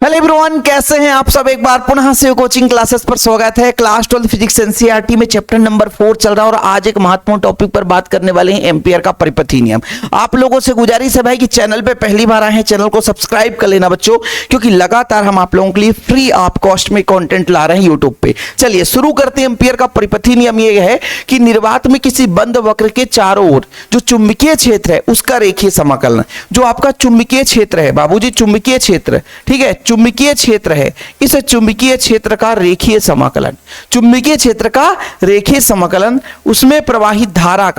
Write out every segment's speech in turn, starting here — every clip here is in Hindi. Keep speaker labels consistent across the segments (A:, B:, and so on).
A: हेलो एवरीवन, कैसे हैं आप सब। एक बार पुनः से कोचिंग क्लासेस पर स्वागत है। क्लास 12 फिजिक्स एनसीईआरटी में चैप्टर नंबर 4 चल रहा है और आज एक महत्वपूर्ण टॉपिक पर बात करने वाले हैं, एम्पियर का परिपथी नियम। आप लोगों से गुजारिश है भाई कि चैनल पे पहली बार आए हैं, चैनल को सब्सक्राइब कर लेना बच्चों, क्योंकि लगातार हम आप लोगों के लिए फ्री ऑफ कॉस्ट में कंटेंट ला रहे हैं यूट्यूब पे। चलिए शुरू करते हैं। एम्पियर का परिपथी नियम ये है कि निर्वात में किसी बंद वक्र के चारों ओर जो चुंबकीय क्षेत्र है उसका रेखीय समाकलन, जो आपका चुंबकीय क्षेत्र है बाबूजी, चुंबकीय क्षेत्र, ठीक है, चुंबकीय क्षेत्र है, इस चुंबकीय क्षेत्र का रेखीय समाकलन, चुंबकीय क्षेत्र का रेखीय समाकलन, उसमें प्रवाहित धारा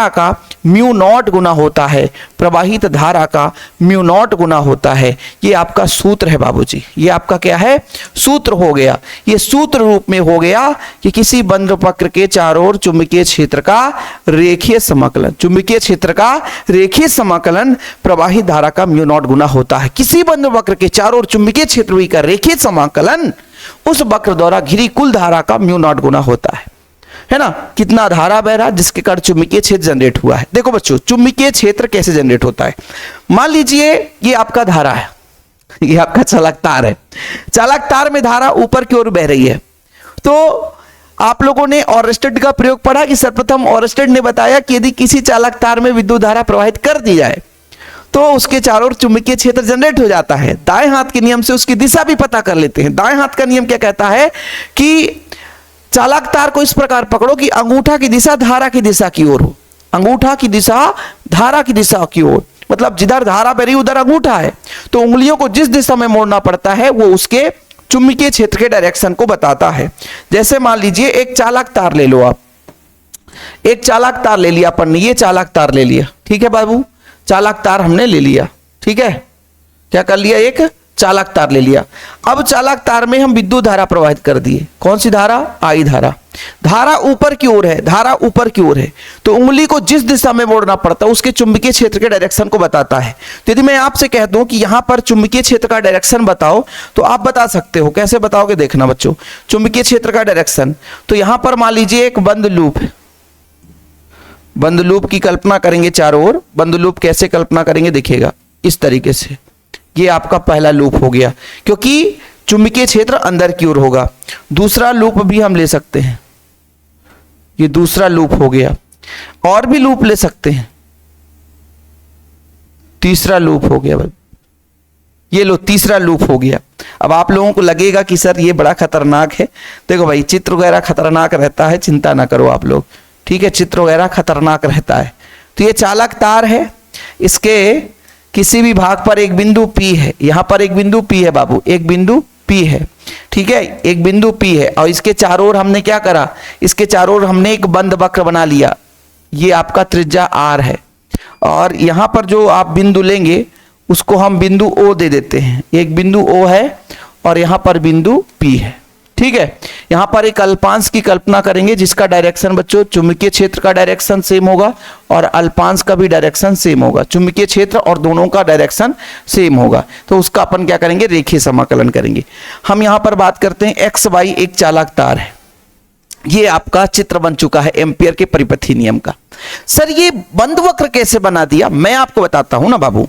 A: का म्यू नॉट गुना होता है, प्रवाहित धारा का म्यू नॉट गुना होता है। ये आपका सूत्र है बाबूजी, ये आपका क्या है, सूत्र हो गया। ये सूत्र रूप में हो गया कि किसी बंद वक्र के चारों ओर चुंबकीय क्षेत्र का रेखीय समाकलन, चुंबकीय क्षेत्र का रेखीय समाकलन प्रवाहित धारा का म्यू नॉट गुना होता है। किसी बंद वक्र के चारों ओर चुंबकीय क्षेत्र का रेखीय समाकलन उस वक्र द्वारा घिरी कुल धारा का म्यू नॉट गुना होता है ना। कितना धारा बह रहा जिसके कारण चुंबकीय क्षेत्र जनरेट हुआ है। देखो बच्चों, चुंबकीय क्षेत्र कैसे जनरेट होता है। मान लीजिए ये आपका धारा है, ये आपका चालक तार है, चालक तार में धारा ऊपर की ओर बह रही है। तो आप लोगों ने ऑरेस्टेड का प्रयोग पढ़ा कि सर्वप्रथम ऑरेस्टेड ने बताया कि यदि किसी चालक तार में विद्युत धारा प्रवाहित कर दी जाए तो उसके चारों ओर चुंबकीय क्षेत्र जनरेट हो जाता है। दाएं हाथ के नियम से उसकी दिशा भी पता कर लेते हैं। दाएं हाथ का नियम क्या कहता है कि चालक तार को इस प्रकार पकड़ो कि अंगूठा की दिशा धारा की दिशा की ओर हो, अंगूठा की दिशा धारा की दिशा की ओर, मतलब जिधर धारा बह रही उधर अंगूठा है, तो उंगलियों को जिस दिशा में मोड़ना पड़ता है वो उसके चुंबकीय क्षेत्र के डायरेक्शन को बताता है। जैसे मान लीजिए एक चालक तार ले लो, आप एक चालक तार ले लिया अपन ने, ये चालक तार ले लिया, ठीक है बाबू, चालक तार हमने ले लिया, ठीक है, क्या कर लिया, एक चालक तार ले लिया। अब चालक तार में हम विद्युत धारा प्रवाहित कर दिए। कौन सी धारा, आई धारा। धारा ऊपर की ओर है, धारा ऊपर की ओर है, तो उंगली को जिस दिशा में मोड़ना पड़ता है उसके चुंबकीय क्षेत्र के डायरेक्शन को बताता है। तो यदि मैं आपसे कह दूं कि यहां पर चुंबकीय क्षेत्र का डायरेक्शन बताओ तो आप बता सकते हो। कैसे बताओगे, देखना बच्चों, चुंबकीय क्षेत्र का डायरेक्शन। तो यहां पर मान लीजिए एक बंद लूप है, बंद लूप की कल्पना करेंगे चारों ओर। बंद लूप कैसे कल्पना करेंगे देखिएगा, इस तरीके से। ये आपका पहला लूप हो गया, क्योंकि चुंबकीय क्षेत्र अंदर की ओर होगा। दूसरा लूप भी हम ले सकते हैं, ये दूसरा लूप हो गया। और भी लूप ले सकते हैं, तीसरा लूप हो गया, ये लो तीसरा लूप हो गया। अब आप लोगों को लगेगा कि सर ये बड़ा खतरनाक है। देखो भाई, चित्र वगैरह खतरनाक रहता है, चिंता ना करो आप लोग, ठीक है, चित्र वगैरह खतरनाक रहता है। तो ये चालक तार है, इसके किसी भी भाग पर एक बिंदु P है, यहां पर एक बिंदु P है बाबू, एक बिंदु P है, ठीक है, एक बिंदु P है। और इसके चारों ओर हमने क्या करा, इसके चारों ओर हमने एक बंद वक्र बना लिया। ये आपका त्रिज्या R है, और यहां पर जो आप बिंदु लेंगे उसको हम बिंदु O दे देते हैं। एक बिंदु O है और यहां पर बिंदु P है, ठीक है। यहां पर एक अल्पांश की कल्पना करेंगे जिसका डायरेक्शन बच्चों चुंबकीय क्षेत्र का डायरेक्शन सेम होगा और अल्पांश का भी डायरेक्शन सेम होगा। चुंबकीय क्षेत्र और दोनों का डायरेक्शन सेम होगा, तो उसका अपन क्या करेंगे, रेखीय समाकलन करेंगे। हम यहां पर बात करते हैं एक्स वाई एक चालक तार है। ये आपका चित्र बन चुका है एम्पियर के परिपथी नियम का। सर ये बंद वक्र कैसे बना दिया, मैं आपको बताता हूं ना बाबू।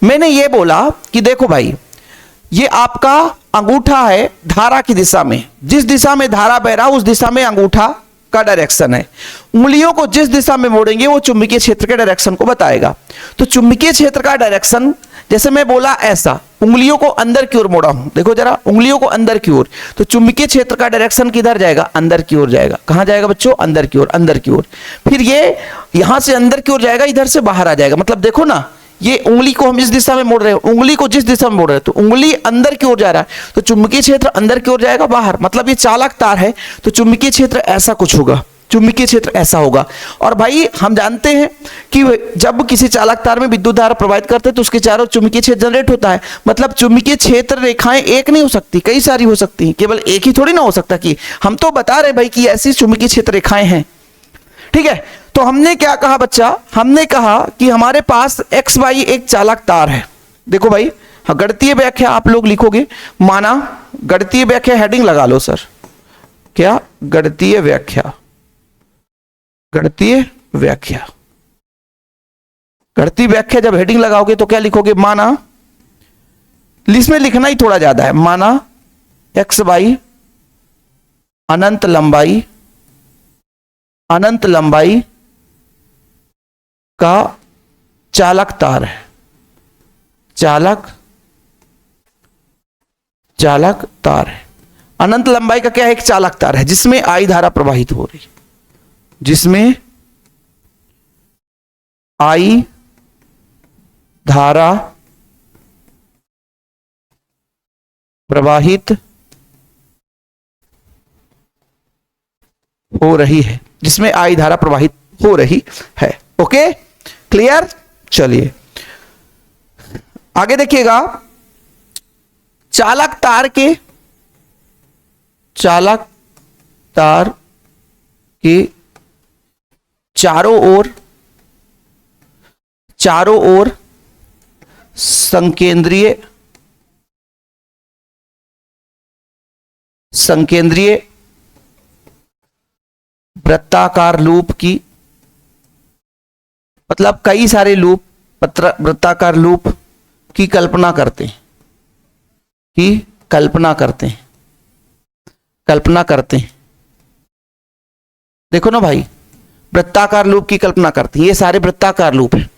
A: मैंने ये बोला कि देखो भाई, ये आपका अंगूठा है धारा की दिशा में, जिस दिशा में धारा बह रहा उस दिशा में अंगूठा का डायरेक्शन है। उंगलियों को जिस दिशा में मोड़ेंगे वो चुंबकीय क्षेत्र के डायरेक्शन को बताएगा। तो चुंबकीय क्षेत्र का डायरेक्शन, जैसे मैं बोला ऐसा, उंगलियों को अंदर की ओर मोड़ा हूं, देखो जरा, उंगलियों को अंदर की ओर, तो चुंबकीय क्षेत्र का डायरेक्शन किधर जाएगा, अंदर की ओर जाएगा। कहां जाएगा बच्चों, अंदर की ओर, अंदर की ओर। फिर ये यहां से अंदर की ओर जाएगा, इधर से बाहर आ जाएगा। मतलब देखो ना, ये उंगली को हम इस दिशा में मोड़ रहे हैं, उंगली को जिस दिशा में मोड़ रहे हैं, तो उंगली अंदर की ओर जा रहा है, तो चुंबकीय क्षेत्र अंदर की ओर जाएगा, बाहर। मतलब ये चालक तार है, तो चुंबकीय क्षेत्र ऐसा कुछ होगा, चुंबकीय क्षेत्र ऐसा होगा। और भाई हम जानते हैं कि जब किसी चालक तार में विद्युत धारा प्रवाहित करते हैं तो उसके चारों चुंबकीय क्षेत्र जनरेट होता है। मतलब चुंबकीय क्षेत्र रेखाएं एक नहीं हो सकती, कई सारी हो सकती हैं, केवल एक ही थोड़ी ना हो सकता। कि हम तो बता रहे भाई कि ऐसी चुंबकीय क्षेत्र रेखाएं हैं, ठीक है। तो हमने क्या कहा बच्चा, हमने कहा कि हमारे पास एक्स वाई एक चालक तार है। देखो भाई, हाँ, गणितीय व्याख्या आप लोग लिखोगे, माना गणितीय व्याख्या हेडिंग लगा लो सर, क्या, गणितीय व्याख्या, गणितीय व्याख्या, गणितीय व्याख्या जब हेडिंग लगाओगे तो क्या लिखोगे, माना इसमें लिखना ही थोड़ा ज्यादा है। माना एक्स बाई अनंत लंबाई का चालक तार है, चालक तार है। अनंत लंबाई का क्या है? एक चालक तार है जिसमें आई धारा प्रवाहित हो रही, जिसमें आई धारा प्रवाहित हो रही है, जिसमें आई धारा प्रवाहित हो रही है। Okay, clear? चलिए आगे देखिएगा। चालक तार के चारों ओर संकेंद्रीय वृत्ताकार लूप की, मतलब कई सारे वृत्ताकार लूप की कल्पना करते हैं। देखो ना भाई, वृत्ताकार लूप की कल्पना करते हैं। ये सारे वृत्ताकार लूप हैं।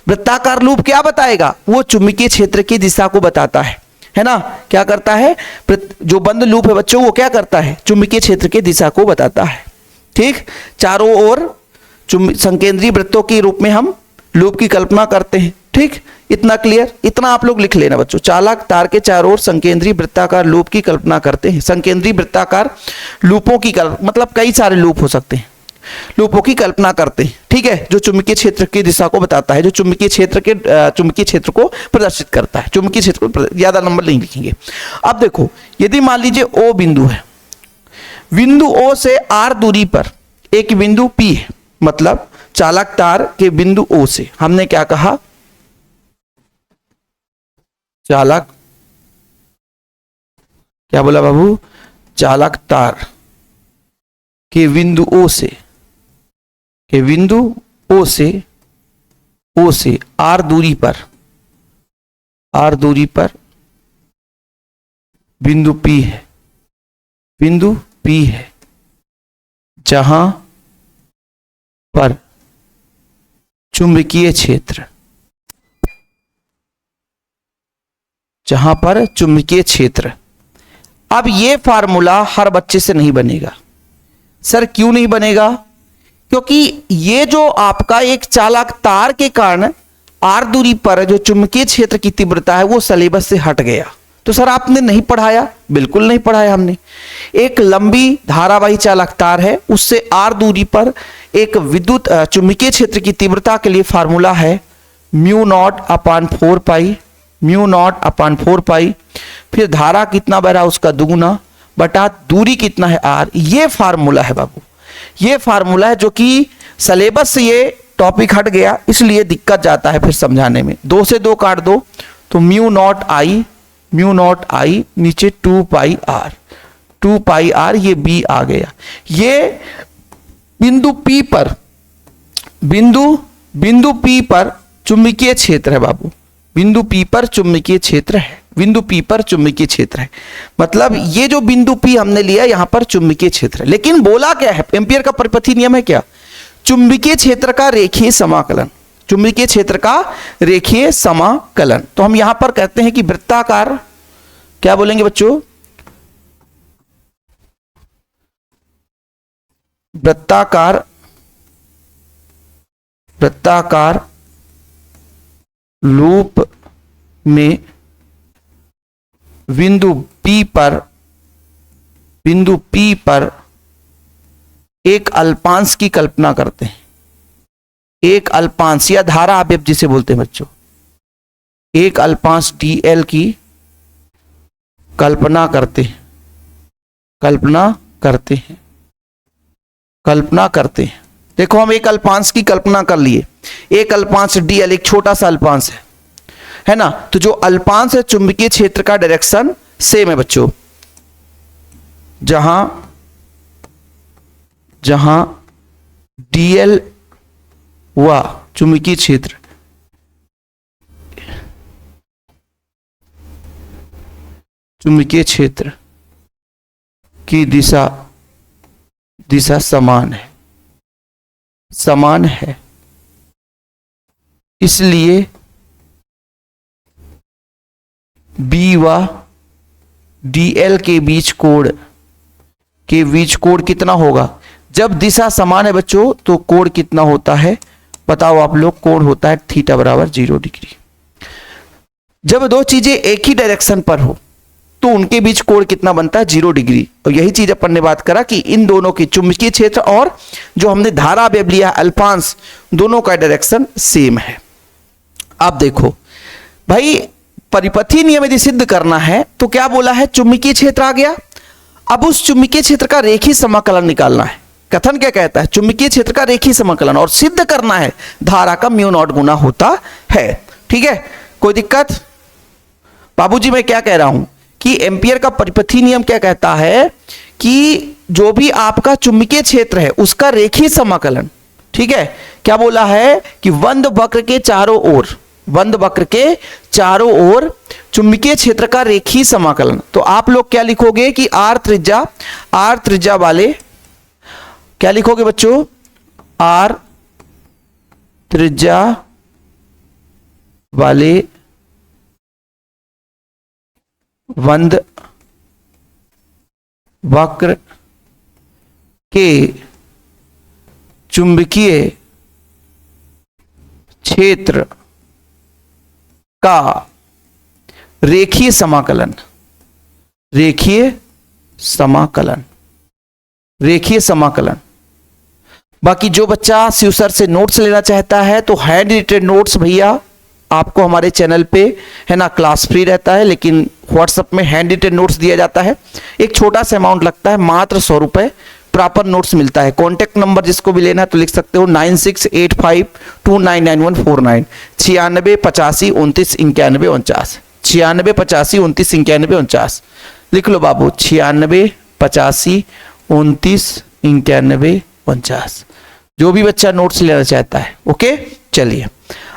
A: वृत्ताकार लूप क्या बताएगा? वो चुंबकीय क्षेत्र की दिशा को बताता है ना? क्या करता है? जो बंद लूप है बच्चों, वो क्या करता है? चुंबकीय क्षेत्र की दिशा को बताता है। ठीक, चारों ओर संकेंद्रीय वृत्तों के रूप में हम लूप की कल्पना करते हैं। ठीक, इतना क्लियर? इतना आप लोग लिख लेना बच्चों। चालक तार के चारों ओर संकेंद्रीय वृत्ताकार लूप की कल्पना करते हैं। संकेंद्रीय वृत्ताकार लूपों की मतलब कई सारे लूप हो सकते हैं, लूपों की कल्पना करते हैं। ठीक है, जो चुंबकीय क्षेत्र की दिशा को बताता है, जो चुंबकीय क्षेत्र को प्रदर्शित करता है। चुंबकीय क्षेत्र को ज्यादा नंबर नहीं लिखेंगे। अब देखो, यदि मान लीजिए ओ बिंदु है, बिंदु ओ से आर दूरी पर एक बिंदु पी है, मतलब चालक तार के बिंदु ओ से हमने क्या कहा? चालक, क्या बोला बाबू? चालक तार के बिंदु ओ से आर दूरी पर बिंदु पी है, जहां पर चुंबकीय क्षेत्र। अब ये फार्मूला हर बच्चे से नहीं बनेगा। सर क्यों नहीं बनेगा? क्योंकि ये जो आपका एक चालक तार के कारण आर दूरी पर जो चुंबकीय क्षेत्र की तीव्रता है वो सिलेबस से हट गया। तो सर आपने नहीं पढ़ाया? बिल्कुल नहीं पढ़ाया हमने। एक लंबी धारावाही चालक तार है, उससे आर दूरी पर एक विद्युत चुंबकीय क्षेत्र की तीव्रता के लिए फार्मूला है म्यू नॉट अपान 4 पाई, फिर धारा कितना बह रहा उसका दुगुना बटा दूरी कितना है आर। ये फार्मूला है बाबू, ये फार्मूला है जो कि सिलेबस से ये टॉपिक हट गया, इसलिए दिक्कत जाता है फिर समझाने में। 2 से 2 काट दो तो म्यू नॉट आई नीचे 2 पाई आर, ये बी आ गया। ये बिंदु पी पर चुंबकीय क्षेत्र है बाबू, बिंदु पी पर चुंबकीय क्षेत्र है। मतलब ये जो बिंदु पी हमने लिया यहां पर चुंबकीय क्षेत्र है। लेकिन बोला क्या है? एम्पियर का परिपथी नियम है क्या? चुंबकीय क्षेत्र का रेखीय समाकलन। तो हम यहां पर कहते हैं कि वृत्ताकार, क्या बोलेंगे बच्चों? वृत्ताकार लूप में बिंदु P पर एक अल्पांश की कल्पना करते हैं। एक अल्पांश या धारा आप जिसे बोलते हैं बच्चों, एक अल्पांश dl की कल्पना करते हैं। देखो हम एक अल्पांश की कल्पना कर लिए। एक अल्पांश dl एक छोटा सा अल्पांश है ना? तो जो अल्पांश है चुंबकीय क्षेत्र का डायरेक्शन सेम है बच्चों। जहां dl हुआ चुंबकीय क्षेत्र, चुंबकीय क्षेत्र की दिशा समान है, इसलिए बी व डीएल के बीच कोण कितना होगा? जब दिशा समान है बच्चों तो कोण कितना होता है बताओ आप लोग? कोण होता है थीटा बराबर 0 डिग्री। जब दो चीजें एक ही डायरेक्शन पर हो तो उनके बीच कोण कितना बनता है? 0 डिग्री। और यही चीज अपन ने बात करा कि इन दोनों की चुंबकीय क्षेत्र और जो हमने धारा वेव लिया अल्फांस, दोनों का डायरेक्शन सेम है। आप देखो भाई, परिपथीय नियम यदि सिद्ध करना है तो क्या बोला है? चुंबकीय क्षेत्र आ गया। अब उस चुंबकीय क्षेत्र का रेखीय समाकलन निकालना है। कथन क्या कहता है? चुंबकीय क्षेत्र का रेखीय समाकलन, और सिद्ध करना है धारा का म्यू नॉट गुना होता है। ठीक है, कोई दिक्कत? बाबूजी मैं क्या कह रहा हूं कि एम्पियर का परिपथीय नियम क्या कहता है कि जो भी आपका चुंबकीय क्षेत्र है उसका रेखीय समाकलन, ठीक है, क्या बोला है कि बंद वक्र के चारों ओर चुंबकीय क्षेत्र का रेखीय समाकलन। तो आप लोग क्या लिखोगे कि आर त्रिज्या वाले, क्या लिखोगे बच्चों? आर त्रिज्या वाले बंद वक्र के चुंबकीय क्षेत्र का रेखीय समाकलन। बाकी जो बच्चा शिव सर से नोट्स लेना चाहता है तो हैंड रिटेन नोट्स भैया आपको हमारे चैनल पे है ना, क्लास फ्री रहता है, लेकिन व्हाट्सएप में हैंड रिटेन नोट्स दिया जाता है। एक छोटा सा अमाउंट लगता है, मात्र 100 रुपए, प्रॉपर नोट्स मिलता है। कॉन्टैक्ट नंबर जिसको भी लेना है तो लिख सकते हो 9685299149, 9685292949, 9685292949। लिख लो बाबू, 9685292949, जो भी बच्चा नोट्स लेना चाहता है। ओके, चलिए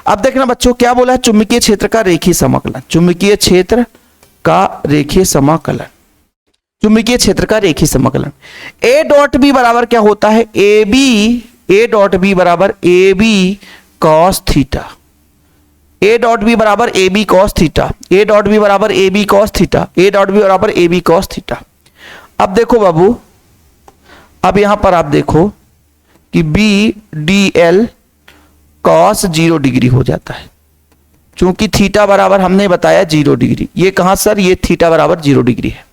A: अब देखना बच्चों क्या बोला है? चुंबकीय क्षेत्र का रेखीय समाकलन। चुंबकीय क्षेत्र का रेखीय समाकलन। ए डॉट बी बराबर क्या होता है? ए डॉट बी बराबर A B cos theta. A dot B बराबर A B cos theta. A dot B बराबर A B cos theta. A dot B बराबर ए बी कॉस थीटा। अब देखो बाबू, अब यहां पर आप देखो कि B D L cos 0 degree हो जाता है, क्योंकि थीटा बराबर हमने बताया 0 डिग्री। ये कहां सर? ये थीटा बराबर 0 डिग्री है।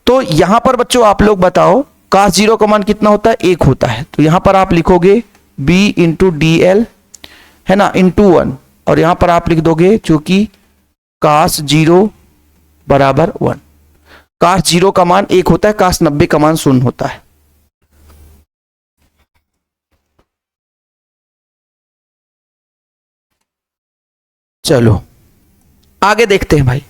A: तो यहां पर बच्चों आप लोग बताओ cos 0 का मान कितना होता है? 1 होता है। तो यहां पर आप लिखोगे b इंटू डी एल, है ना, इंटू 1, और यहां पर आप लिख दोगे चूंकि cos 0 बराबर 1। cos 0 का मान 1 होता है, cos 90 का मान 0 होता है। चलो आगे देखते हैं भाई।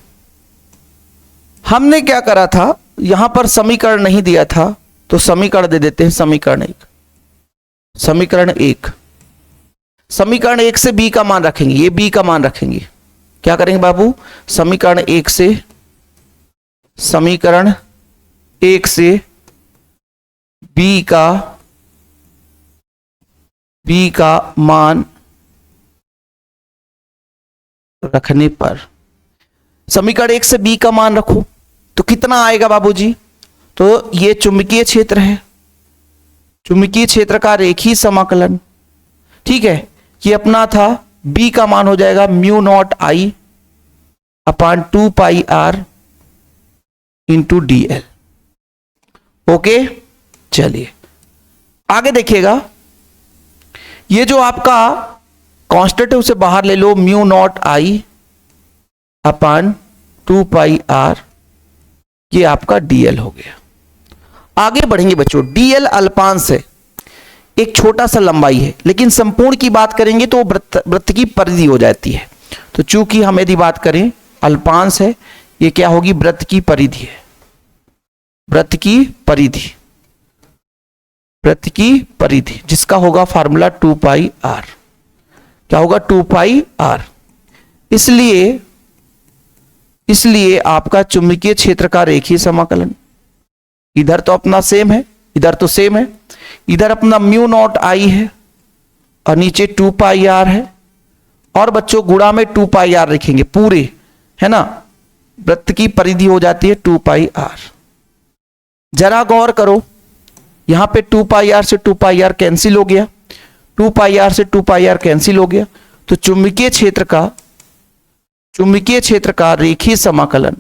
A: हमने क्या करा था, यहां पर समीकरण नहीं दिया था तो समीकरण दे देते हैं। समीकरण 1 से बी का मान रखेंगे। ये बी का मान रखेंगे। क्या करेंगे बाबू? समीकरण 1 से बी का मान रखने पर, समीकरण 1 से बी का मान रखो तो कितना आएगा बाबूजी? तो ये चुंबकीय क्षेत्र है, चुंबकीय क्षेत्र का रेखीय समाकलन, ठीक है, ये अपना था। बी का मान हो जाएगा mu not I upon 2 pi r into D L. Okay, चलिए आगे देखिएगा। ये जो आपका कांस्टेंट है उसे बाहर ले लो, mu not I upon 2 pi R, ये आपका डीएल हो गया। आगे बढ़ेंगे बच्चों। डीएल अल्पांश है, एक छोटा सा लंबाई है, लेकिन संपूर्ण की बात करेंगे तो वृत्त की परिधि हो जाती है। तो चूंकि हम यदि बात करें अल्पांश है, ये क्या होगी? वृत्त की परिधि है। वृत्त की परिधि जिसका होगा फार्मूला 2 पाई आर। क्या होगा? 2 पाई आर। इसलिए आपका चुंबकीय क्षेत्र का रेखीय समाकलन, इधर तो अपना सेम है, इधर तो सेम है, इधर अपना म्यू नॉट आई है और नीचे 2 पाई आर है, और बच्चों गुणा में 2 पाई आर लिखेंगे पूरे, है ना, वृत्त की परिधि हो जाती है 2 पाई आर। जरा गौर करो, यहां पे 2 पाई आर से 2 पाई आर कैंसिल हो गया, 2 पाई आर से 2 पाई आर कैंसिल हो गया, तो चुंबकीय क्षेत्र का रेखीय समाकलन,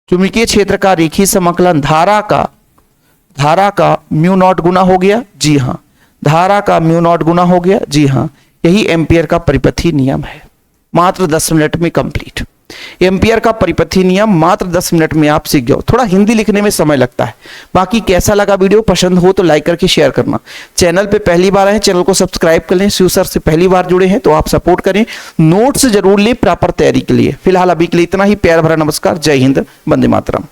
A: चुंबकीय क्षेत्र का रेखीय समाकलन धारा का म्यू नॉट गुना हो गया, जी हां, धारा का म्यू नॉट गुना हो गया, जी हां, यही एम्पियर का परिपथी नियम है। मात्र 10 मिनट में कंप्लीट। एम्पियर का परिपथी नियम मात्र 10 मिनट में आप सीख जाओ। थोड़ा हिंदी लिखने में समय लगता है। बाकी कैसा लगा वीडियो, पसंद हो तो लाइक करके शेयर करना। चैनल पे पहली बार आए, चैनल को सब्सक्राइब कर लें। शिव सर से पहली बार जुड़े हैं तो आप सपोर्ट करें। नोट्स जरूर लें प्रॉपर तैयारी के लिए। फिलहाल अभी के लिए इतना ही। प्यार भरा नमस्कार। जय हिंद, वंदे मातरम।